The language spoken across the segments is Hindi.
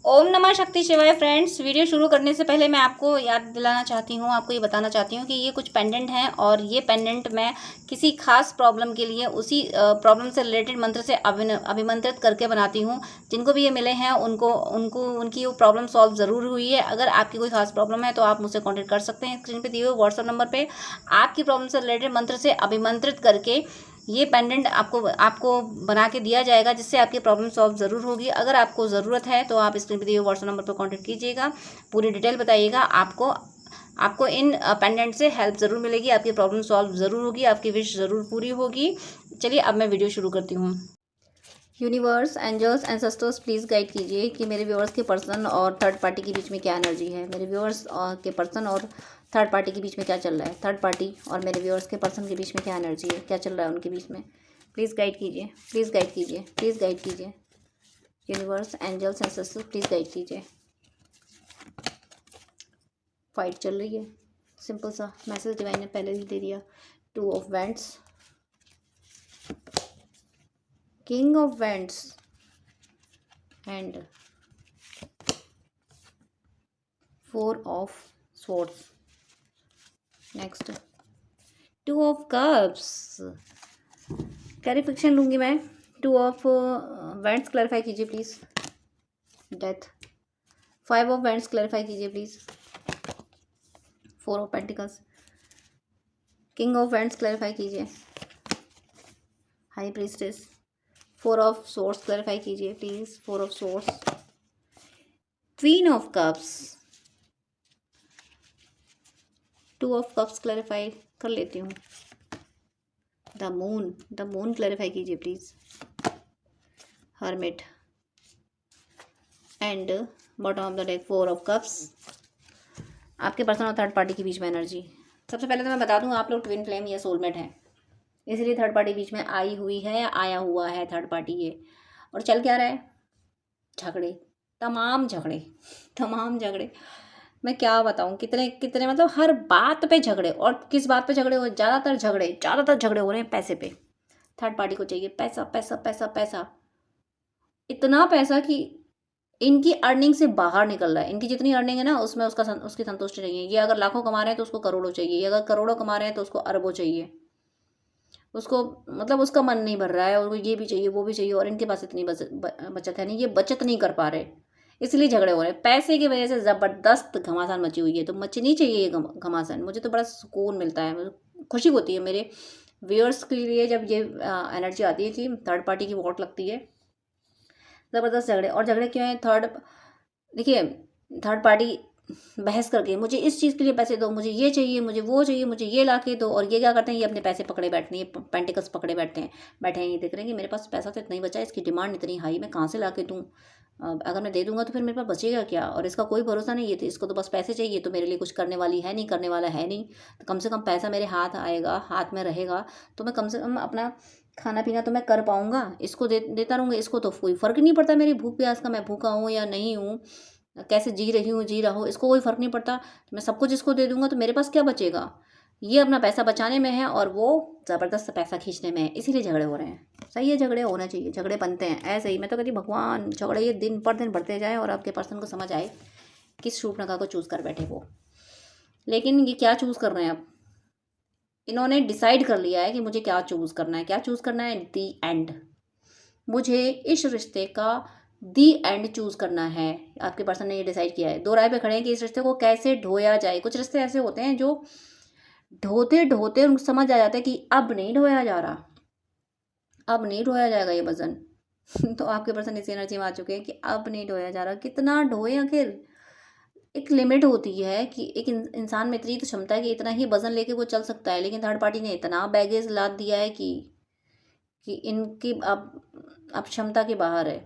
ओम नमः शक्ति शिवाय फ्रेंड्स। वीडियो शुरू करने से पहले मैं आपको याद दिलाना चाहती हूँ, आपको ये बताना चाहती हूँ कि ये कुछ पेंडेंट हैं और ये पेंडेंट मैं किसी खास प्रॉब्लम के लिए उसी प्रॉब्लम से रिलेटेड मंत्र से अभिमंत्रित करके बनाती हूँ। जिनको भी ये मिले हैं उनको उनको उनकी वो प्रॉब्लम सॉल्व ज़रूर हुई है। अगर आपकी कोई खास प्रॉब्लम है तो आप मुझसे कॉन्टेक्ट कर सकते हैं। स्क्रीन पर दिए हुए व्हाट्सअप नंबर पर आपकी प्रॉब्लम से रिलेटेड मंत्र से अभिमंत्रित करके ये पेंडेंट आपको आपको बना के दिया जाएगा, जिससे आपकी प्रॉब्लम सॉल्व ज़रूर होगी। अगर आपको ज़रूरत है तो आप स्क्रीन पर दिए हुए व्हाट्सएप नंबर पर कांटेक्ट कीजिएगा, पूरी डिटेल बताइएगा। आपको आपको इन पेंडेंट से हेल्प ज़रूर मिलेगी, आपकी प्रॉब्लम सॉल्व ज़रूर होगी, आपकी विश ज़रूर पूरी होगी। चलिए अब मैं वीडियो शुरू करती हूँ। Universe, angels, ancestors please guide कीजिए कि मेरे व्यूअर्स के पर्सन और थर्ड पार्टी के बीच में क्या एनर्जी है। मेरे व्यूअर्स के पर्सन और थर्ड पार्टी के बीच में क्या चल रहा है। थर्ड पार्टी और मेरे व्यूअर्स के पर्सन के बीच में क्या एनर्जी है, क्या चल रहा है उनके बीच में। प्लीज़ गाइड कीजिए, प्लीज़ गाइड कीजिए, प्लीज़ गाइड कीजिए। Universe, angels, ancestors please guide कीजिए। फाइट चल रही है, सिंपल सा मैसेज डिवाइन ने पहले ही दे दिया। 2 of wands, king of wands and 4 of swords। Next 2 of cups. Clarification लूँगी मैं। 2 ऑफ वैंड्स क्लैरिफाई कीजिए please. Death. 5 of wands clarify कीजिए please. 4 of pentacles. King of wands clarify कीजिए। High priestess. 4 of swords clarify कीजिए please. 4 of swords. Queen of cups. 2 of cups clarify कर लेती हूँ। द मून क्लैरिफाई कीजिए please. Hermit and bottom of the deck 4 of cups. आपके पर्सन और थर्ड पार्टी के बीच में एनर्जी। सबसे पहले तो मैं बता दूं, आप लोग ट्विन फ्लेम या सोलमेट हैं, इसलिए थर्ड पार्टी बीच में आई हुई है या आया हुआ है थर्ड पार्टी ये। और चल क्या रहा है, झगड़े, तमाम झगड़े, तमाम झगड़े। मैं क्या बताऊं, कितने कितने, मतलब हर बात पे झगड़े। और किस बात पे झगड़े हो, ज़्यादातर झगड़े हो रहे हैं पैसे पे। थर्ड पार्टी को चाहिए पैसा पैसा पैसा पैसा, इतना पैसा कि इनकी अर्निंग से बाहर निकल रहा है। इनकी जितनी अर्निंग है ना, उसमें उसकी संतुष्टि नहीं है। ये अगर लाखों कमा रहे हैं तो उसको करोड़ों चाहिए, ये अगर करोड़ों कमा रहे हैं तो उसको अरबों चाहिए। उसको मतलब उसका मन नहीं भर रहा है, और ये भी चाहिए वो भी चाहिए, और इनके पास इतनी बचत है नहीं, ये बचत नहीं कर पा रहे, इसलिए झगड़े हो रहे हैं। पैसे की वजह से ज़बरदस्त घमासान मची हुई है। तो मचनी चाहिए ये घमासान। मुझे तो बड़ा सुकून मिलता है, मुझे खुशी होती है मेरे व्यूअर्स के लिए जब ये एनर्जी आती है कि थर्ड पार्टी की वोट लगती है। ज़बरदस्त झगड़े। और झगड़े क्यों हैं, देखिए थर्ड पार्टी बहस करके मुझे इस चीज़ के लिए पैसे दो, मुझे ये चाहिए, मुझे वो चाहिए, मुझे ये ला के दो। और ये क्या करते हैं, ये अपने पैसे पकड़े बैठते हैं, ये पेंटिकल्स पकड़े बैठे हैं। ये देख रहे हैं कि मेरे पास पैसा तो इतना ही बचा है, इसकी डिमांड इतनी हाई, मैं कहाँ से ला के दूँ। अगर मैं दे दूंगा तो फिर मेरे पास बचेगा क्या। और इसका कोई भरोसा नहीं है, तो इसको तो बस पैसे चाहिए, तो मेरे लिए कुछ करने वाली है नहीं, करने वाला है नहीं। तो कम से कम पैसा मेरे हाथ आएगा, हाथ में रहेगा, तो मैं कम से कम अपना खाना पीना तो मैं कर पाऊँगा। इसको देता रहूँगा, इसको तो कोई फ़र्क नहीं पड़ता मेरी भूख प्यास का, मैं भूखा हूँ या नहीं हूँ, कैसे जी रही हूँ जी रहा हूँ, इसको कोई फ़र्क नहीं पड़ता। तो मैं सब कुछ इसको दे दूँगा तो मेरे पास क्या बचेगा। ये अपना पैसा बचाने में है और वो ज़बरदस्त पैसा खींचने में है, इसीलिए झगड़े हो रहे हैं। सही है, झगड़े होना चाहिए, झगड़े बनते हैं ऐसे ही। मैं तो कहती भगवान झगड़े ये दिन पर दिन बढ़ते जाए और आपके पर्सन को समझ आए किस शूर्पणखा को चूज़ कर बैठे वो। लेकिन ये क्या चूज़ कर रहे हैं अब, इन्होंने डिसाइड कर लिया है कि मुझे क्या चूज़ करना है। क्या चूज़ करना है, दी एंड। मुझे इस रिश्ते का दी एंड चूज़ करना है। आपके पर्सन ने ये डिसाइड किया है, दो राय पे खड़े हैं कि इस रिश्ते को कैसे ढोया जाए। कुछ रिश्ते ऐसे होते हैं जो ढोते ढोते उनको समझ आ जाता है कि अब नहीं ढोया जा रहा, अब नहीं ढोया जाएगा ये वजन। तो आपके पर्सन इसी एनर्जी में आ चुके हैं कि अब नहीं ढोया जा रहा। कितना ढोए आखिर, एक लिमिट होती है कि एक इंसान में इतनी तो क्षमता है कि इतना ही वजन लेके वो चल सकता है। लेकिन थर्ड पार्टी ने इतना बैगेज लाद दिया है कि इनकी अब क्षमता के बाहर है।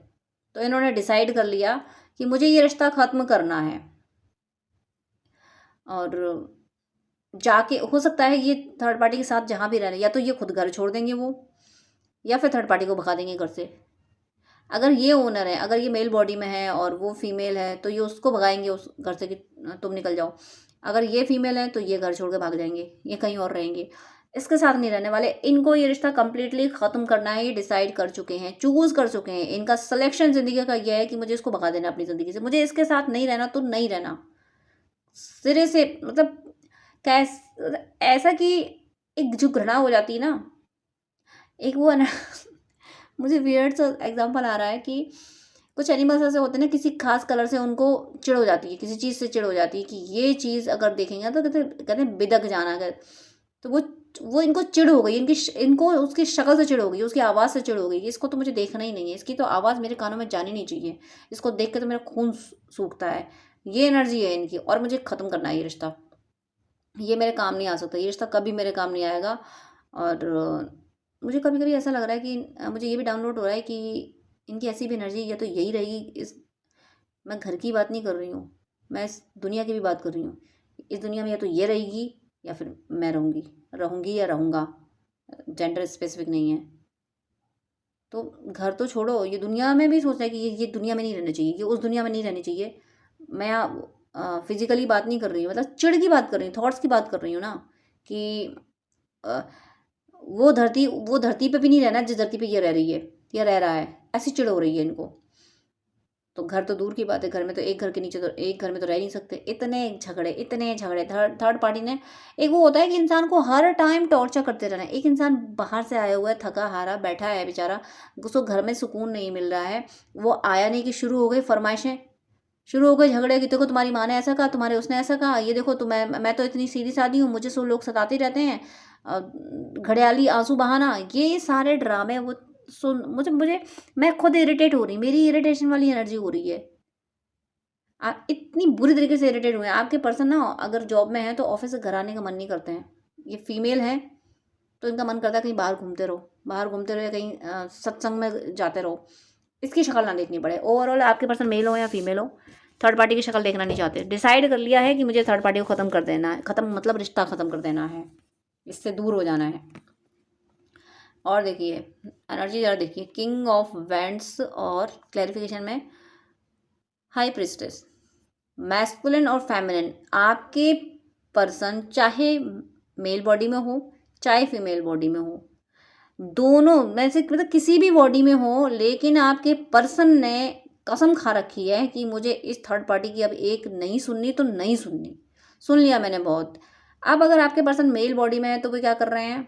तो इन्होंने डिसाइड कर लिया कि मुझे ये रिश्ता ख़त्म करना है। और जाके हो सकता है ये थर्ड पार्टी के साथ जहाँ भी रह रहे, या तो ये खुद घर छोड़ देंगे वो, या फिर थर्ड पार्टी को भगा देंगे घर से। अगर ये ओनर है, अगर ये मेल बॉडी में है और वो फीमेल है, तो ये उसको भगाएंगे उस घर से कि तुम निकल जाओ। अगर ये फीमेल है तो ये घर छोड़ के भाग जाएंगे, ये कहीं और रहेंगे। इसके साथ नहीं रहने वाले। इनको ये रिश्ता कंप्लीटली ख़त्म करना है, ये डिसाइड कर चुके हैं, चूज़ कर चुके हैं। इनका सिलेक्शन ज़िंदगी का ये है कि मुझे इसको भगा देना अपनी ज़िंदगी से, मुझे इसके साथ नहीं रहना तो नहीं रहना सिरे से। मतलब कैस ऐसा कि एक जो घृणा हो जाती है ना, एक वो है ना मुझे वियर्ड सा एग्जांपल आ रहा है कि कुछ एनिमल्स ऐसे होते हैं ना, किसी खास कलर से उनको चिढ़ हो जाती है, किसी चीज़ से चिढ़ हो जाती है कि ये चीज़ अगर देखेंगे तो कहते हैं बिदक जाना। अगर तो वो इनको चिढ़ हो गई, इनको उसकी शक्ल से चिढ़ हो गई, उसकी आवाज़ से चिढ़ हो गई कि इसको तो मुझे देखना ही नहीं है, इसकी तो आवाज़ मेरे कानों में जानी नहीं चाहिए, इसको देख के तो मेरा खून सूखता है। ये एनर्जी है इनकी और मुझे ख़त्म करना है ये रिश्ता। ये मेरे काम नहीं आ सकता, ये रिश्ता कभी मेरे काम नहीं आएगा। और मुझे कभी कभी ऐसा लग रहा है कि मुझे ये भी डाउनलोड हो रहा है कि इनकी ऐसी भी एनर्जी या तो यही रहेगी। इस मैं घर की बात नहीं कर रही हूँ, मैं इस दुनिया की भी बात कर रही हूँ। इस दुनिया में या तो ये रहेगी या फिर मैं रहूँगी या रहूँगा, जेंडर स्पेसिफिक नहीं है। तो घर तो छोड़ो, ये दुनिया में भी सोचना है कि ये दुनिया में नहीं रहना चाहिए, ये उस दुनिया में नहीं रहनी चाहिए। मैं फिजिकली बात नहीं कर रही हूँ, मतलब चिढ़ की बात कर रही हूँ, थॉट्स की बात कर रही हूँ ना कि अ, वो धरती पे भी नहीं रहना जिस धरती पे ये रह रही है या रह रहा है। ऐसी चिढ़ हो रही है इनको। तो घर तो दूर की बात है, घर में तो एक घर के नीचे तो एक घर में तो रह नहीं सकते। इतने झगड़े थर्ड पार्टी ने। एक वो होता है कि इंसान को हर टाइम टॉर्चर करते रहना है। एक इंसान बाहर से आया हुआ है, थका हारा बैठा है बेचारा, उसको घर में सुकून नहीं मिल रहा है। वो आया नहीं कि शुरू हो गई फरमाइशें, शुरू हो गए झगड़े कि देखो तुम्हारी माँ ने ऐसा कहा, तुम्हारे उसने ऐसा कहा, ये देखो तो मैं तो इतनी सीधी सादी हूँ, मुझे सब लोग सताते रहते हैं। घड़ियाली आंसू बहाना, ये सारे ड्रामे वो सुन मुझे मुझे मैं खुद इरिटेट हो रही, मेरी इरिटेशन वाली एनर्जी हो रही है। आप इतनी बुरी तरीके से इरिटेट हुए हैं। आपके पर्सन ना अगर जॉब में है तो ऑफिस से घर आने का मन नहीं करते हैं। ये फीमेल है तो इनका मन करता है कहीं बाहर घूमते रहो या कहीं सत्संग में जाते रहो, इसकी शक्ल ना देखनी पड़े। ओवरऑल आपके पर्सन मेल हो या फीमेल हो, थर्ड पार्टी की शक्ल देखना नहीं चाहते। डिसाइड कर लिया है कि मुझे थर्ड पार्टी को ख़त्म कर देना है। ख़त्म मतलब रिश्ता ख़त्म कर देना है, इससे दूर हो जाना है। और देखिए एनर्जी ज़रा देखिए, किंग ऑफ वैंड्स और क्लैरिफिकेशन में हाई प्रिस्टेस। मैस्कुलिन और फेमिनिन, आपके पर्सन चाहे मेल बॉडी में हो चाहे फीमेल बॉडी में हो, दोनों में से मतलब किसी भी बॉडी में हो, लेकिन आपके पर्सन ने कसम खा रखी है कि मुझे इस थर्ड पार्टी की अब एक नहीं सुननी तो नहीं सुननी। सुन लिया मैंने बहुत। अब अगर आपके पर्सन मेल बॉडी में है तो वो क्या कर रहे हैं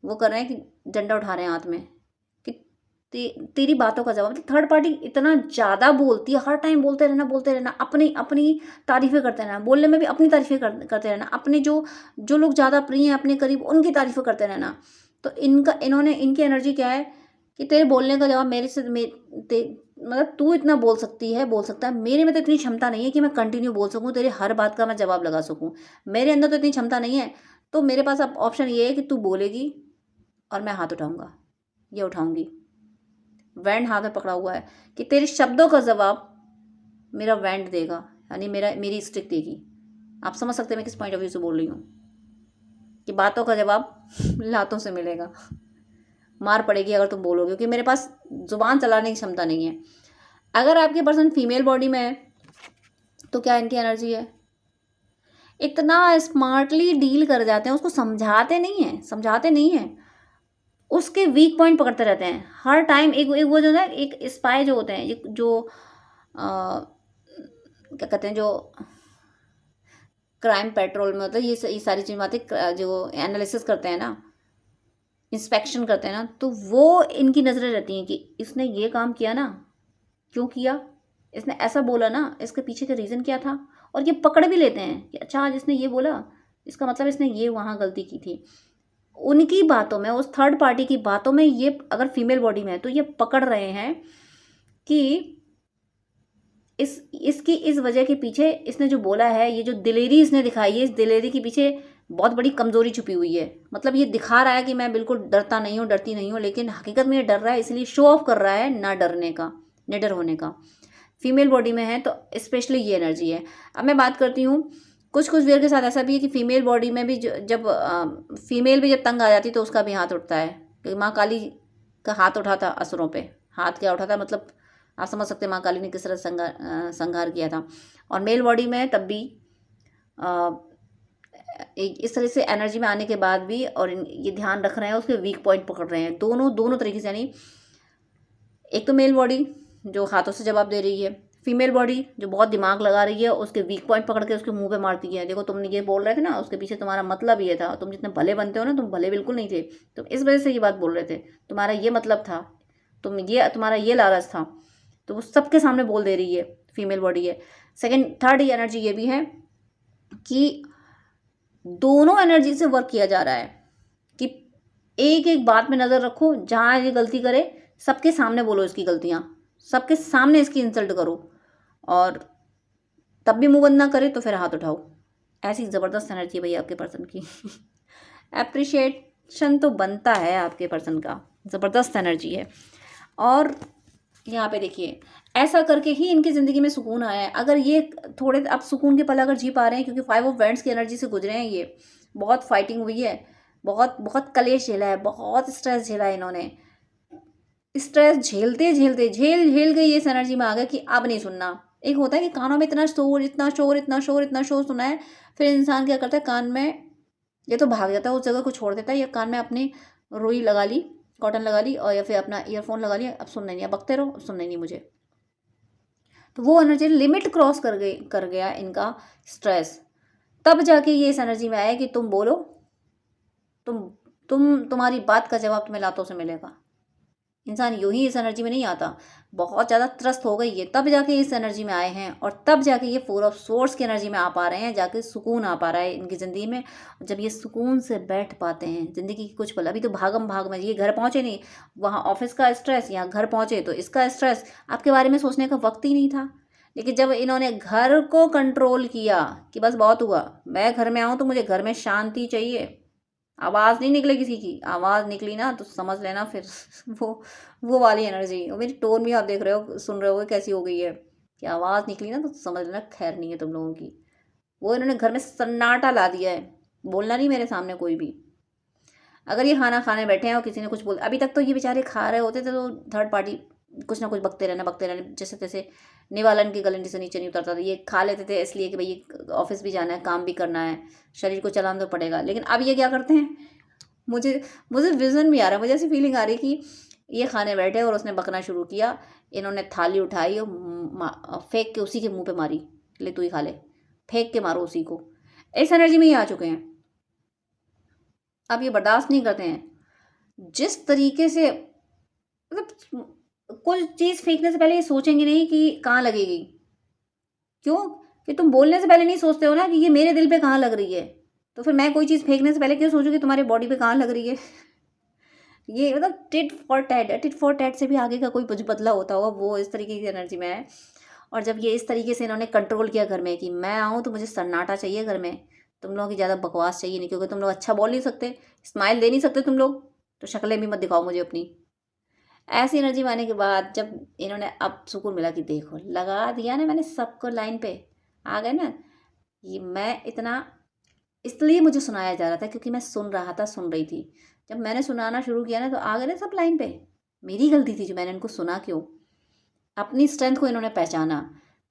वो कर रहे हैं कि डंडा उठा रहे हैं हाथ में कि तेरी बातों का जवाब। मतलब थर्ड पार्टी इतना ज़्यादा बोलती है, हर टाइम बोलते रहना, अपनी अपनी तारीफ़ें करते रहना, बोलने में भी अपनी तारीफ़ें करते रहना, अपने जो जो लोग ज़्यादा प्रिय हैं अपने करीब उनकी तारीफ़ें करते रहना। तो इनकी एनर्जी क्या है कि तेरे बोलने का जवाब मेरे से मतलब तू इतना बोल सकता है, मेरे में तो इतनी क्षमता नहीं है कि मैं कंटिन्यू बोल सकूँ, तेरे हर बात का मैं जवाब लगा सकूँ। मेरे अंदर तो इतनी क्षमता नहीं है। तो मेरे पास अब ऑप्शन ये है कि तू बोलेगी और मैं हाथ उठाऊंगा या उठाऊंगी। वैंड हाथ में पकड़ा हुआ है कि तेरे शब्दों का जवाब मेरा वैंड देगा, यानी मेरी स्टिक देगी। आप समझ सकते हैं मैं किस पॉइंट ऑफ व्यू से बोल रही हूँ कि बातों का जवाब लातों से मिलेगा, मार पड़ेगी अगर तुम बोलोगे, क्योंकि मेरे पास जुबान चलाने की क्षमता नहीं है। अगर आपके पर्सन फीमेल बॉडी में है तो क्या इनकी एनर्जी है, इतना स्मार्टली डील कर जाते हैं, उसको समझाते नहीं हैं, उसके वीक पॉइंट पकड़ते रहते हैं हर टाइम। एक वो जो ना एक स्पाई जो होते हैं, जो क्या कहते हैं, जो क्राइम पेट्रोल में मतलब ये सारी चीज़ बातें जो एनालिसिस करते हैं ना, इंस्पेक्शन करते हैं ना, तो वो इनकी नज़रें रहती हैं कि इसने ये काम किया ना, क्यों किया, इसने ऐसा बोला ना, इसके पीछे का रीज़न क्या था। और ये पकड़ भी लेते हैं कि अच्छा आज इसने ये बोला, इसका मतलब इसने ये वहाँ गलती की थी। उनकी बातों में, उस थर्ड पार्टी की बातों में, ये अगर फीमेल बॉडी में है तो ये पकड़ रहे हैं कि इसकी इस वजह के पीछे इसने जो बोला है, ये जो दिलेरी इसने दिखाई है, इस दिलेरी के पीछे बहुत बड़ी कमज़ोरी छुपी हुई है। मतलब ये दिखा रहा है कि मैं बिल्कुल डरती नहीं हूँ, लेकिन हकीकत में ये डर रहा है, इसलिए शो ऑफ कर रहा है ना डरने का, निडर होने का। फीमेल बॉडी में है तो स्पेशली ये एनर्जी है। अब मैं बात करती हूँ, कुछ वेयर के साथ ऐसा भी है कि फीमेल बॉडी में भी जब फीमेल भी जब तंग आ जाती है तो उसका भी हाथ उठता है। कि माँ काली का हाथ उठा था असुरों पे, हाथ क्या उठा था, मतलब आप समझ सकते हैं माँ काली ने किस तरह संहार किया था। और मेल बॉडी में तब भी इस तरह से एनर्जी में आने के बाद भी और ये ध्यान रख रहे हैं, उसके वीक पॉइंट पकड़ रहे हैं, दोनों तरीके से। यानी एक तो मेल बॉडी जो हाथों से जवाब दे रही है, फीमेल बॉडी जो बहुत दिमाग लगा रही है, उसके वीक पॉइंट पकड़ के उसके मुंह पे मारती है। देखो तुमने ये बोल रहे थे ना, उसके पीछे तुम्हारा मतलब ये था, तुम जितने भले बनते हो ना, तुम भले बिल्कुल नहीं थे, तुम इस वजह से ये बात बोल रहे थे, तुम्हारा ये मतलब था, तुम्हारा ये लालच था। तो वो सबके सामने बोल दे रही है, फीमेल बॉडी है। थर्ड एनर्जी ये भी है कि दोनों एनर्जी से वर्क किया जा रहा है कि एक एक बात में नज़र रखो, जहाँ ये गलती करे सबके सामने बोलो इसकी गलतियाँ, सबके सामने इसकी इंसल्ट करो, और तब भी मुंह बंद ना करे तो फिर हाथ उठाओ। ऐसी ज़बरदस्त एनर्जी है भैया आपके पर्सन की। एप्रिशिएशन तो बनता है आपके पर्सन का, ज़बरदस्त एनर्जी है। और यहाँ पे देखिए, ऐसा करके ही इनकी ज़िंदगी में सुकून आया है। अगर ये थोड़े अब सुकून के पल अगर जी पा रहे हैं, क्योंकि 5 ऑफ वैंड्स की एनर्जी से गुजरे हैं, ये बहुत फाइटिंग हुई है, बहुत बहुत कलेश झेला है, बहुत स्ट्रेस झेला है इन्होंने। स्ट्रेस झेलते झेलते झेल गई इस एनर्जी में आ गए कि अब नहीं सुनना। एक होता है कि कानों में इतना शोर सुना है, फिर इंसान क्या करता है, कान में ये तो भाग जाता है, उस जगह को छोड़ देता है, या कान में अपनी रुई लगा ली, कॉटन लगा ली, और या फिर अपना ईयरफोन लगा लिया, अब सुनना नहीं, अब बकते रहो, अब सुनना नहीं मुझे। तो वो एनर्जी लिमिट क्रॉस कर गया इनका स्ट्रेस। तब जाके ये इस एनर्जी में आया कि तुम बोलो, तुम्हारी बात का जवाब तुम्हें लातों से मिलेगा। इंसान यूं ही इस एनर्जी में नहीं आता, बहुत ज़्यादा त्रस्त हो गई है, तब जाके इस एनर्जी में आए हैं, और तब जाके ये 4 ऑफ सोर्स की एनर्जी में आ पा रहे हैं, जाके सुकून आ पा रहा है इनकी ज़िंदगी में। जब ये सुकून से बैठ पाते हैं ज़िंदगी की कुछ पल, अभी तो भागम भाग में, ये घर पहुँचे नहीं, वहाँ ऑफिस का स्ट्रेस, यहाँ घर पहुँचे तो इसका स्ट्रेस, आपके बारे में सोचने का वक्त ही नहीं था। लेकिन जब इन्होंने घर को कंट्रोल किया कि बस बहुत हुआ, मैं घर में आऊँ तो मुझे घर में शांति चाहिए, आवाज़ नहीं निकले किसी की, आवाज़ निकली ना तो समझ लेना फिर वो वाली एनर्जी, और मेरी टोन भी आप देख रहे हो, सुन रहे हो कैसी हो गई है, कि आवाज़ निकली ना तो समझ लेना खैर नहीं है तुम लोगों की। वो इन्होंने घर में सन्नाटा ला दिया है, बोलना नहीं मेरे सामने कोई भी। अगर ये खाना खाने बैठे हैं और किसी ने कुछ बोल, अभी तक तो ये बेचारे खा रहे होते थे तो थर्ड पार्टी कुछ ना कुछ बकते रहना, जैसे तैसे निवालन की गलंडी से नीचे नहीं उतरता था। ये खा लेते थे इसलिए कि भाई ऑफिस भी जाना है, काम भी करना है, शरीर को चलाना तो पड़ेगा। लेकिन अब ये क्या करते हैं, मुझे विज़न भी आ रहा है, मुझे ऐसी फीलिंग आ रही कि ये खाने बैठे और उसने बकना शुरू किया, इन्होंने थाली उठाई और फेंक के उसी के मुंह पे मारी, ले तू ही खा ले, फेंक के मारो उसी को। इस एनर्जी में ही आ चुके हैं। अब ये बर्दाश्त नहीं करते हैं। जिस तरीके से, मतलब कोई चीज़ फेंकने से पहले ये सोचेंगे नहीं कि कहाँ लगेगी। क्यों? कि तुम बोलने से पहले नहीं सोचते हो ना कि ये मेरे दिल पे कहाँ लग रही है, तो फिर मैं कोई चीज़ फेंकने से पहले क्यों सोचूं कि तुम्हारी बॉडी पे कहाँ लग रही है। ये मतलब टिट फॉर टैट से भी आगे का कोई कुछ बदला होता होगा, वो इस तरीके की एनर्जी में है। और जब ये इस तरीके से इन्होंने कंट्रोल किया घर में कि मैं आऊँ तो मुझे सन्नाटा चाहिए घर में, तुम लोगों की ज़्यादा बकवास चाहिए नहीं, क्योंकि तुम लोग अच्छा बोल नहीं सकते, स्माइल दे नहीं सकते तुम लोग, तो शक्लें भी मत दिखाओ मुझे अपनी। ऐसी एनर्जी में आने के बाद जब इन्होंने अब सुकून मिला कि देखो लगा दिया ना मैंने सबको, लाइन पे आ गए ना, ये मैं इतना इसलिए मुझे सुनाया जा रहा था क्योंकि मैं सुन रही थी। जब मैंने सुनाना शुरू किया ना तो आ गए ना सब लाइन पे। मेरी गलती थी जो मैंने इनको सुना क्यों, अपनी स्ट्रेंथ को इन्होंने पहचाना,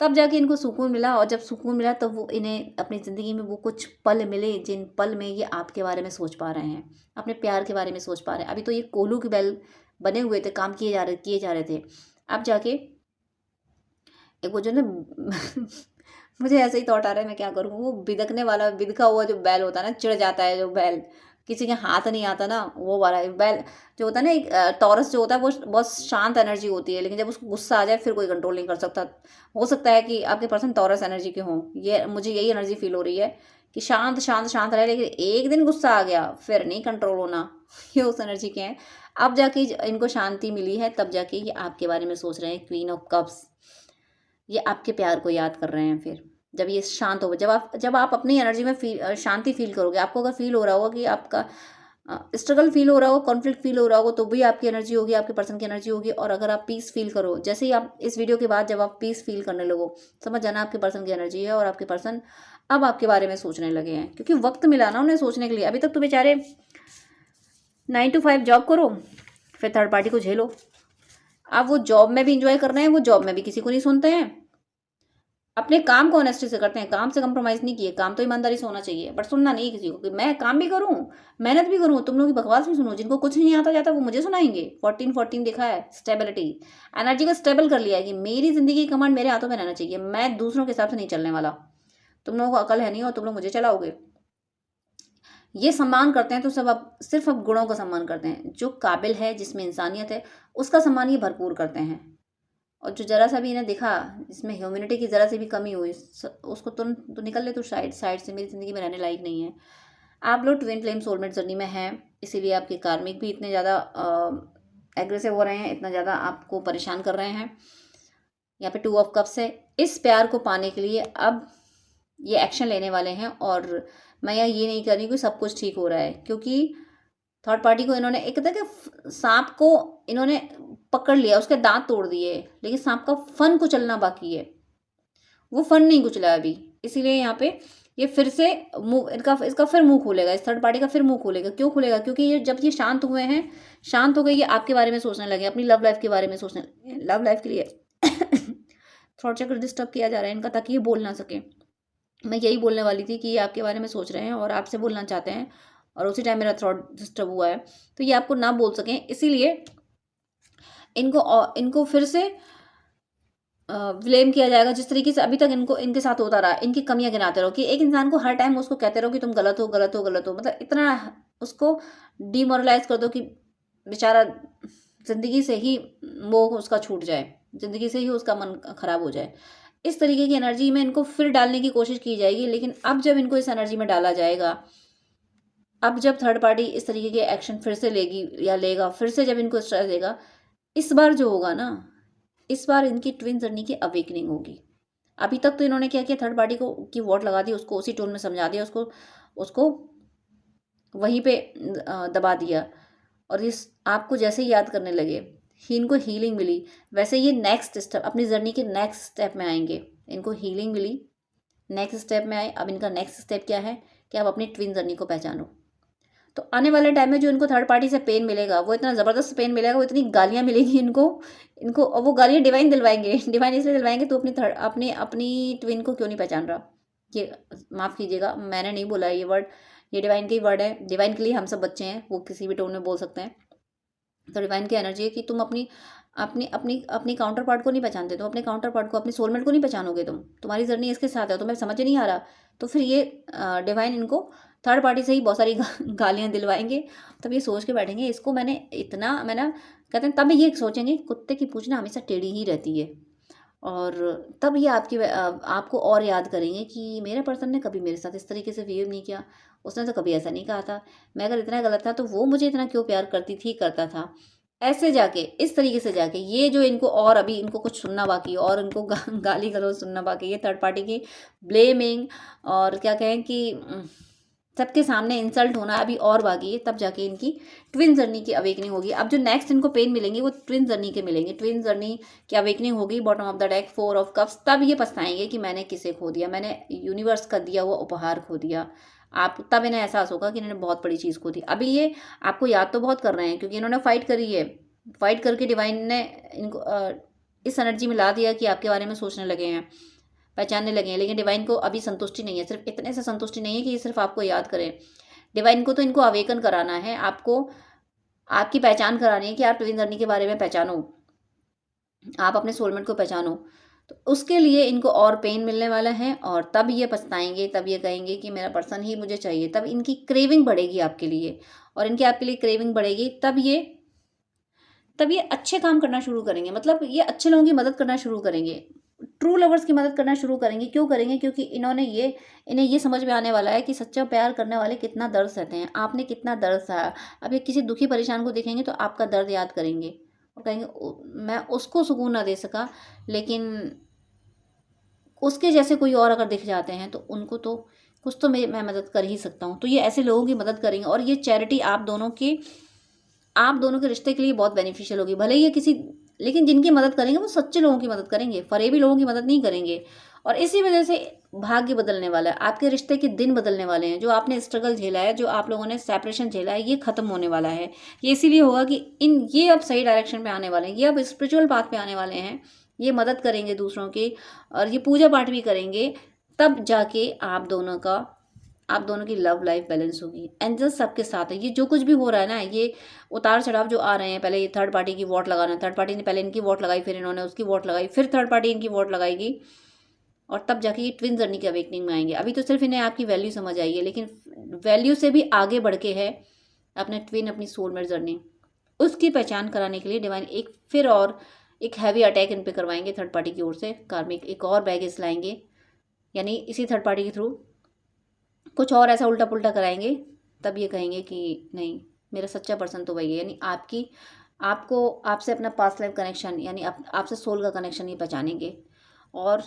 तब जाके इनको सुकून मिला। और जब सुकून मिला तो वो इन्हें अपनी ज़िंदगी में वो कुछ पल मिले जिन पल में ये आपके बारे में सोच पा रहे हैं, अपने प्यार के बारे में सोच पा रहे हैं। अभी तो ये कोलू की बैल बने हुए थे, काम किए जा रहे थे। अब जाके एक वो जो ना मुझे ऐसे ही थॉट आ रहा है मैं क्या करूँ, वो बिदकने वाला बिदका हुआ जो बैल होता है ना, चिढ़ जाता है जो बैल, किसी के हाथ नहीं आता ना, वो वाला बैल जो होता है ना, एक टॉरस जो होता है वो बहुत शांत एनर्जी होती है, लेकिन जब उसको गुस्सा आ जाए फिर कोई कंट्रोल नहीं कर सकता। हो सकता है कि आपके पर्सन टॉरस एनर्जी के हों, ये मुझे यही एनर्जी फील हो रही है कि शांत शांत शांत रहे, लेकिन एक दिन गुस्सा आ गया फिर नहीं कंट्रोल होना। ये उस एनर्जी के हैं। अब जाके इनको शांति मिली है, तब जाके ये आपके बारे में सोच रहे हैं। क्वीन ऑफ कप्स, ये आपके प्यार को याद कर रहे हैं। फिर जब ये शांत हो, जब आप अपनी एनर्जी में शांति फील करोगे, आपको अगर फील हो रहा होगा कि आपका स्ट्रगल फील हो रहा हो, कॉन्फ्लिक्ट फील हो रहा होगा, तो भी आपकी एनर्जी होगी, आपके पर्सन की एनर्जी होगी। और अगर आप पीस फील करो, जैसे ही आप इस वीडियो के बाद जब आप पीस फील करने लगो, समझ जाना आपके पर्सन की एनर्जी है, और आपके पर्सन अब आपके बारे में सोचने लगे हैं, क्योंकि वक्त मिला ना उन्हें सोचने के लिए। अभी तक तो बेचारे 9 to 5 जॉब करो, फिर थर्ड पार्टी को झेलो। अब वो जॉब में भी इंजॉय कर रहे हैं, वो जॉब में भी किसी को नहीं सुनते हैं, अपने काम को ऑनेस्टी से करते हैं, काम से कंप्रोमाइज़ नहीं किए, काम तो ईमानदारी से होना चाहिए, बट सुनना नहीं किसी को कि मैं काम भी करूँ, मेहनत भी करूँ, तुम लोग की बकवास भी सुनूँ, जिनको कुछ नहीं आता जाता वो मुझे सुनाएँगे। 14-14 लिखा है, स्टेबिलिटी, एनर्जी को स्टेबल कर लिया है कि मेरी ज़िंदगी की कमांड मेरे हाथों में रहना चाहिए, मैं दूसरों के हिसाब से नहीं चलने वाला। तुम लोगों को अकल है नहीं और तुम लोग मुझे चलाओगे। ये सम्मान करते हैं तो सब अब सिर्फ अब गुणों का सम्मान करते हैं, जो काबिल है, जिसमें इंसानियत है, उसका सम्मान ये भरपूर करते हैं। और जो जरा सा भी इन्हें दिखा जिसमें ह्यूमैनिटी की ज़रा सी भी कमी हुई, उसको तुरंत तो निकल ले, तो साइड साइड से, मेरी ज़िंदगी में रहने लायक नहीं है। आप लोग ट्विन फ्लेम सोलमेट जर्नी में हैं, इसीलिए आपके कार्मिक भी इतने ज़्यादा एग्रेसिव हो रहे हैं, इतना ज़्यादा आपको परेशान कर रहे हैं। यहाँ पे 2 ऑफ कप्स है। इस प्यार को पाने के लिए अब ये एक्शन लेने वाले हैं, और मैं यहाँ ये नहीं कर रही कि सब कुछ ठीक हो रहा है, क्योंकि थर्ड पार्टी को इन्होंने एक तरह के सांप को इन्होंने पकड़ लिया, उसके दांत तोड़ दिए, लेकिन सांप का फन कुचलना बाकी है, वो फन नहीं कुचला अभी। इसीलिए यहाँ पे ये फिर से मुंह इसका फिर मुंह खोलेगा, इस थर्ड पार्टी का फिर मुंह खोलेगा। क्यों खोलेगा? क्योंकि ये जब ये शांत हुए हैं, शांत हो गए, ये आपके बारे में सोचने लगे, अपनी लव लाइफ के बारे में सोचने लगे। लव लाइफ के लिए थ्रोट चक्र डिस्टर्ब किया जा रहा है इनका, ताकि ये बोल ना सके। मैं यही बोलने वाली थी कि ये आपके बारे में सोच रहे हैं और आपसे बोलना चाहते हैं, और उसी टाइम मेरा थ्रोट डिस्टर्ब हुआ है, तो ये आपको ना बोल सकें, इसीलिए इनको फिर से ब्लेम किया जाएगा। जिस तरीके से अभी तक इनके साथ होता रहा, इनकी कमियां गिनाते रहो, कि एक इंसान को हर टाइम उसको कहते रहो कि तुम गलत हो, गलत हो, गलत हो, मतलब इतना उसको डिमोरलाइज कर दो कि बेचारा जिंदगी से ही मोह उसका छूट जाए, जिंदगी से ही उसका मन खराब हो जाए। इस तरीके की एनर्जी में इनको फिर डालने की कोशिश की जाएगी, लेकिन अब जब इनको इस एनर्जी में डाला जाएगा, अब जब थर्ड पार्टी इस तरीके के एक्शन फिर से लेगी या लेगा, फिर से जब इनको स्ट्रेस देगा, इस बार जो होगा ना, इस बार इनकी ट्विन जर्नी की अवेकनिंग होगी। अभी तक तो इन्होंने क्या किया, थर्ड पार्टी को की वोट लगा दी, उसको उसी टोन में समझा दिया, उसको वहीं पे दबा दिया, और इस आपको जैसे ही याद करने लगे ही इनको हीलिंग मिली, वैसे ये नेक्स्ट स्टेप, अपनी जर्नी के नेक्स्ट स्टेप में आएंगे। इनको हीलिंग मिली, नेक्स्ट स्टेप में आए। अब इनका नेक्स्ट स्टेप क्या है कि आप अपनी ट्विन जर्नी को पहचानो। तो आने वाले टाइम में जो इनको थर्ड पार्टी से पेन मिलेगा, वो इतना ज़बरदस्त पेन मिलेगा, वो इतनी गालियाँ मिलेगी इनको इनको और वो गालियाँ डिवाइन दिलवाएंगे। डिवाइन इसलिए दिलवाएंगे, तो अपनी ट्विन को क्यों नहीं पहचान रहा? ये माफ़ कीजिएगा, मैंने नहीं बोला ये वर्ड, ये डिवाइन का ही वर्ड है। डिवाइन के लिए हम सब बच्चे हैं, वो किसी भी टोन में बोल सकते हैं। तो डिवाइन की एनर्जी है कि तुम अपनी अपनी अपनी अपनी काउंटर पार्ट को नहीं पहचानते, तुम अपने काउंटर पार्ट को, अपनी सोलमेट को नहीं पहचानोगे, तुम्हारी जर्नी इसके साथ है, तुम्हें समझ नहीं आ रहा। तो फिर ये डिवाइन इनको थर्ड पार्टी से ही बहुत सारी गालियाँ दिलवाएंगे। तब ये सोच के बैठेंगे, इसको मैंने कहते हैं, तब ये सोचेंगे कुत्ते की पूंछ ना हमेशा टेढ़ी ही रहती है। और तब ये आपको और याद करेंगे कि मेरे पर्सन ने कभी मेरे साथ इस तरीके से बिहेव नहीं किया, उसने तो कभी ऐसा नहीं कहा था, मैं अगर इतना गलत था तो वो मुझे इतना क्यों प्यार करता था। ऐसे जाके, इस तरीके से जाके, ये जो इनको, और अभी इनको कुछ सुनना बाकी है, और इनको गाली गलौज सुनना बाकी है, थर्ड पार्टी की ब्लेमिंग, और क्या कहें कि सबके सामने इंसल्ट होना अभी और बाकी है। तब जाके इनकी ट्विन जर्नी की अवेकनिंग होगी। अब जो नेक्स्ट इनको पेन मिलेंगे वो ट्विन जर्नी के मिलेंगे, ट्विन जर्नी की अवेकनिंग होगी। Bottom of the deck 4 of cups. तब ये पछताएंगे कि मैंने किसे खो दिया, मैंने यूनिवर्स का दिया हुआ उपहार खो दिया। आप तब इन्हें एहसास होगा कि इन्होंने बहुत बड़ी चीज़ खो दी। अभी ये आपको याद तो बहुत कर रहे हैं, क्योंकि इन्होंने फाइट करी है, फाइट करके डिवाइन ने इनको इस एनर्जी में ला दिया कि आपके बारे में सोचने लगे हैं, पहचानने लगे हैं। लेकिन डिवाइन को अभी संतुष्टि नहीं है, सिर्फ इतने से संतुष्टि नहीं है कि ये सिर्फ आपको याद करें। डिवाइन को तो इनको अवेकन कराना है, आपको आपकी पहचान करानी है कि आप ट्विन जर्नी के बारे में पहचानो, आप अपने सोलमेट को पहचानो। तो उसके लिए इनको और पेन मिलने वाला है, और तब ये पछताएंगे, तब ये कहेंगे कि मेरा पर्सन ही मुझे चाहिए। तब इनकी क्रेविंग बढ़ेगी आपके लिए, और इनकी आपके लिए क्रेविंग बढ़ेगी। तब ये अच्छे काम करना शुरू करेंगे, मतलब ये अच्छे लोगों की मदद करना शुरू करेंगे, ट्रू लवर्स की मदद करना शुरू करेंगे। क्यों करेंगे? क्योंकि इन्हें ये समझ में आने वाला है कि सच्चा प्यार करने वाले कितना दर्द सहते हैं, आपने कितना दर्द सहा। अब ये किसी दुखी परेशान को देखेंगे तो आपका दर्द याद करेंगे और कहेंगे मैं उसको सुकून ना दे सका, लेकिन उसके जैसे कोई और अगर दिख जाते हैं तो उनको तो कुछ तो मैं मदद कर ही सकता हूँ। तो ये ऐसे लोगों की मदद करेंगे, और ये चैरिटी आप दोनों के रिश्ते के लिए बहुत बेनिफिशियल होगी। भले ही ये लेकिन जिनकी मदद करेंगे वो सच्चे लोगों की मदद करेंगे, फरेबी लोगों की मदद नहीं करेंगे। और इसी वजह से भाग्य बदलने वाला है, आपके रिश्ते के दिन बदलने वाले हैं। जो आपने स्ट्रगल झेला है, जो आप लोगों ने सेपरेशन झेला है, ये खत्म होने वाला है। ये इसीलिए होगा कि ये अब सही डायरेक्शन पे आने वाले हैं, ये अब स्पिरिचुअल पाथ पे आने वाले हैं, ये मदद करेंगे दूसरों की, और ये पूजा पाठ भी करेंगे, तब जाके आप दोनों की लव लाइफ बैलेंस होगी। एंजल्स सबके साथ है। ये जो कुछ भी हो रहा है ना, ये उतार चढ़ाव जो आ रहे हैं, पहले ये थर्ड पार्टी की वोट लगाना, थर्ड पार्टी ने पहले इनकी वोट लगाई, फिर इन्होंने उसकी वोट लगाई, फिर थर्ड पार्टी इनकी वोट लगाएगी, और तब जाके ये ट्विन जर्नी के अवेकनिंग में आएंगे। अभी तो सिर्फ इन्हें आपकी वैल्यू समझ आई है, लेकिन वैल्यू से भी आगे बढ़ के है अपने ट्विन, अपनी सोलमेट जर्नी, उसकी पहचान कराने के लिए डिवाइन एक हैवी अटैक इन पे करवाएंगे थर्ड पार्टी की ओर से। कार्मिक एक और बैगेज लाएंगे, यानी इसी थर्ड पार्टी के थ्रू कुछ और ऐसा उल्टा पुल्टा कराएंगे, तब ये कहेंगे कि नहीं, मेरा सच्चा पर्सन तो वही है। यानी आपसे अपना पास्ट लाइफ कनेक्शन, यानी आपसे सोल का कनेक्शन ये पहचानेंगे, और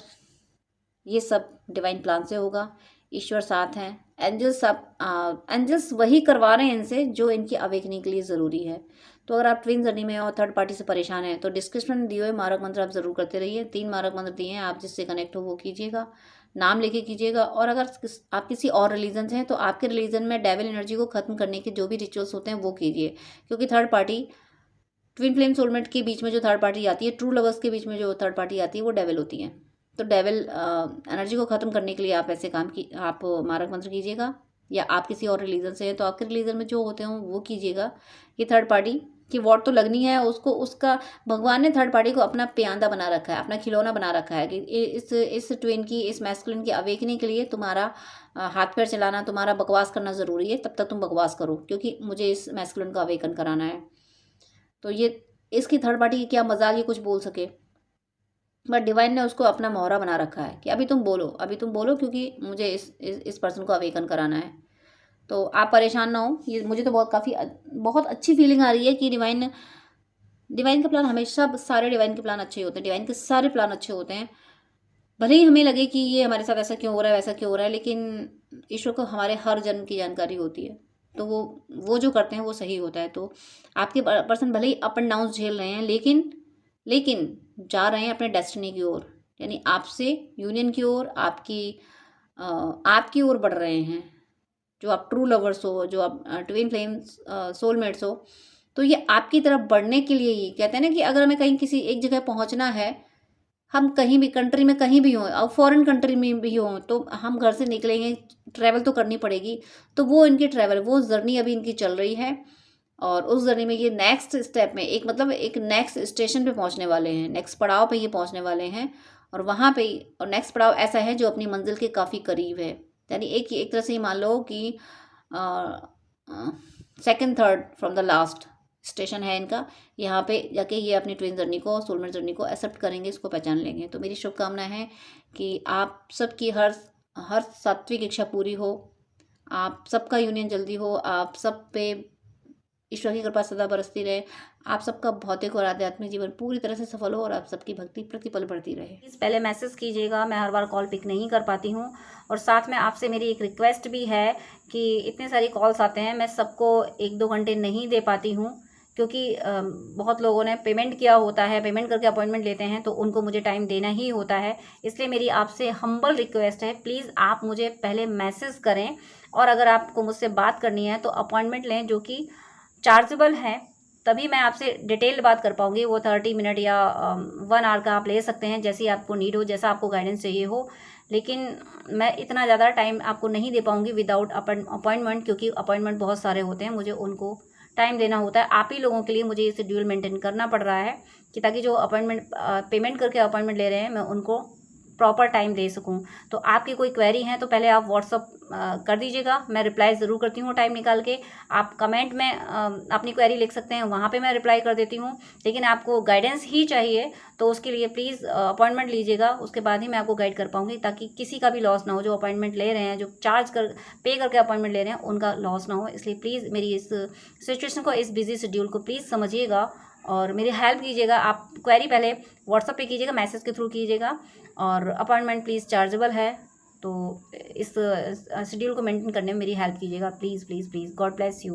ये सब डिवाइन प्लान से होगा। ईश्वर साथ हैं, एंजल्स वही करवा रहे हैं इनसे जो इनकी अवेकनिंग के लिए ज़रूरी है। तो अगर आप ट्विन जर्नी में और थर्ड पार्टी से परेशान हैं, तो डिस्क्रिप्शन में दिए हुए मारक मंत्र आप ज़रूर करते रहिए। 3 मारक मंत्र दिए हैं, आप जिससे कनेक्ट हो वो कीजिएगा, नाम लेके कीजिएगा। और अगर आप किसी और रिलीजन से हैं, तो आपके रिलीजन में डेविल एनर्जी को ख़त्म करने के जो भी रिचुअल्स होते हैं वो कीजिए, क्योंकि third party, twin flame soulmate के बीच में जो थर्ड पार्टी आती है, ट्रू लवर्स के बीच में जो थर्ड पार्टी आती है, वो डेविल होती है। तो डेविल एनर्जी को ख़त्म करने के लिए आप ऐसे आप मारक मंत्र कीजिएगा, या आप किसी और रिलीजन से हैं तो आपके रिलीजन में जो होते हों वो कीजिएगा। ये थर्ड पार्टी की वोट तो लगनी है उसका भगवान ने थर्ड पार्टी को अपना प्यांदा बना रखा है, अपना खिलौना बना रखा है कि इस ट्विन की, इस मैस्कुलिन की अवेकनिंग के लिए तुम्हारा हाथ पैर चलाना, तुम्हारा बकवास करना ज़रूरी है। तब तक तुम बकवास करो, क्योंकि मुझे इस मैस्कुलिन का अवेकन कराना है। तो ये इसकी थर्ड पार्टी की क्या मजाल ये कुछ बोल सके, बट डिवाइन ने उसको अपना मोहरा बना रखा है कि अभी तुम बोलो, क्योंकि मुझे इस पर्सन को अवेकन कराना है। तो आप परेशान ना हो। ये मुझे तो बहुत अच्छी फीलिंग आ रही है कि डिवाइन का प्लान हमेशा, सारे डिवाइन के प्लान अच्छे होते हैं, डिवाइन के सारे प्लान अच्छे होते हैं। भले ही हमें लगे कि ये हमारे साथ ऐसा क्यों हो रहा है, वैसा क्यों हो रहा है, लेकिन ईश्वर को हमारे हर जन्म की जानकारी होती है। तो वो जो करते हैं वो सही होता है। तो आपके पर्सन भले ही अप एंड डाउन झेल रहे हैं, लेकिन जा रहे हैं अपने डेस्टिनी की ओर, यानी आपसे यूनियन की ओर, आपकी ओर बढ़ रहे हैं। जो आप ट्रू लवर्स हो, जो आप ट्विन फ्लेम्स सोलमेट्स हो, तो ये आपकी तरफ बढ़ने के लिए ही कहते हैं ना कि अगर हमें कहीं किसी एक जगह पहुंचना है, हम कहीं भी कंट्री में कहीं भी हों, और फॉरेन कंट्री में भी हों, तो हम घर से निकलेंगे, ट्रैवल तो करनी पड़ेगी। तो वो जर्नी अभी इनकी चल रही है, और उस जर्नी में ये नेक्स्ट स्टेप में एक नेक्स्ट स्टेशन पे पहुंचने वाले हैं, नेक्स्ट पड़ाव पे ये पहुंचने वाले हैं। और वहाँ पे और नेक्स्ट पड़ाव ऐसा है जो अपनी मंजिल के काफ़ी करीब है। यानी एक तरह से ये मान लो कि second third from the last station है इनका। यहाँ पे जाके ये अपनी ट्विन जर्नी को, सोलमेट जर्नी को एक्सेप्ट करेंगे, इसको पहचान लेंगे। तो मेरी शुभकामना है कि आप सबकी हर सात्विक इच्छा पूरी हो, आप सबका यूनियन जल्दी हो, आप सब पे ईश्वर की कृपा सदा बरसती रहे, आप सबका भौतिक और आध्यात्मिक जीवन पूरी तरह से सफल हो, और आप सबकी भक्ति प्रतिपल बढ़ती रहे। प्लीज़ पहले मैसेज कीजिएगा, मैं हर बार कॉल पिक नहीं कर पाती हूँ। और साथ में आपसे मेरी एक रिक्वेस्ट भी है कि इतने सारी कॉल्स आते हैं, मैं सबको 1-2 घंटे नहीं दे पाती हूँ, क्योंकि बहुत लोगों ने पेमेंट किया होता है, पेमेंट करके अपॉइंटमेंट लेते हैं, तो उनको मुझे टाइम देना ही होता है। इसलिए मेरी आपसे हम्बल रिक्वेस्ट है, प्लीज़ आप मुझे पहले मैसेज करें, और अगर आपको मुझसे बात करनी है तो अपॉइंटमेंट लें, जो कि चार्जेबल है, तभी मैं आपसे डिटेल बात कर पाऊँगी। वो 30 मिनट या 1 आवर का आप ले सकते हैं, जैसी आपको नीड हो, जैसा आपको गाइडेंस चाहिए हो। लेकिन मैं इतना ज़्यादा टाइम आपको नहीं दे पाऊँगी विदाउट अपॉइंटमेंट, क्योंकि अपॉइंटमेंट बहुत सारे होते हैं, मुझे उनको टाइम देना होता है। आप ही लोगों के लिए मुझे ये शेड्यूल मेंटेन करना पड़ रहा है, कि ताकि जो पेमेंट करके अपॉइंटमेंट ले रहे हैं, मैं उनको प्रॉपर टाइम दे सकूं। तो आपकी कोई क्वेरी है तो पहले आप व्हाट्सअप कर दीजिएगा, मैं रिप्लाई ज़रूर करती हूँ टाइम निकाल के। आप कमेंट में अपनी क्वेरी लिख सकते हैं, वहाँ पे मैं रिप्लाई कर देती हूँ। लेकिन आपको गाइडेंस ही चाहिए, तो उसके लिए प्लीज़ अपॉइंटमेंट लीजिएगा, उसके बाद ही मैं आपको गाइड कर पाऊँगी, ताकि किसी का भी लॉस ना हो। जो अपॉइंटमेंट ले रहे हैं, जो पे करके अपॉइंटमेंट ले रहे हैं, उनका लॉस ना हो। इसलिए प्लीज़ मेरी इस सिचुएशन को, इस बिजी शेड्यूल को प्लीज़ समझिएगा और मेरी हेल्प कीजिएगा। आप क्वेरी पहले व्हाट्सएप पे कीजिएगा, मैसेज के थ्रू कीजिएगा, और अपॉइंटमेंट प्लीज़ चार्जेबल है। तो इस शेड्यूल को मेंटेन करने में मेरी हेल्प कीजिएगा, please please please. God bless you.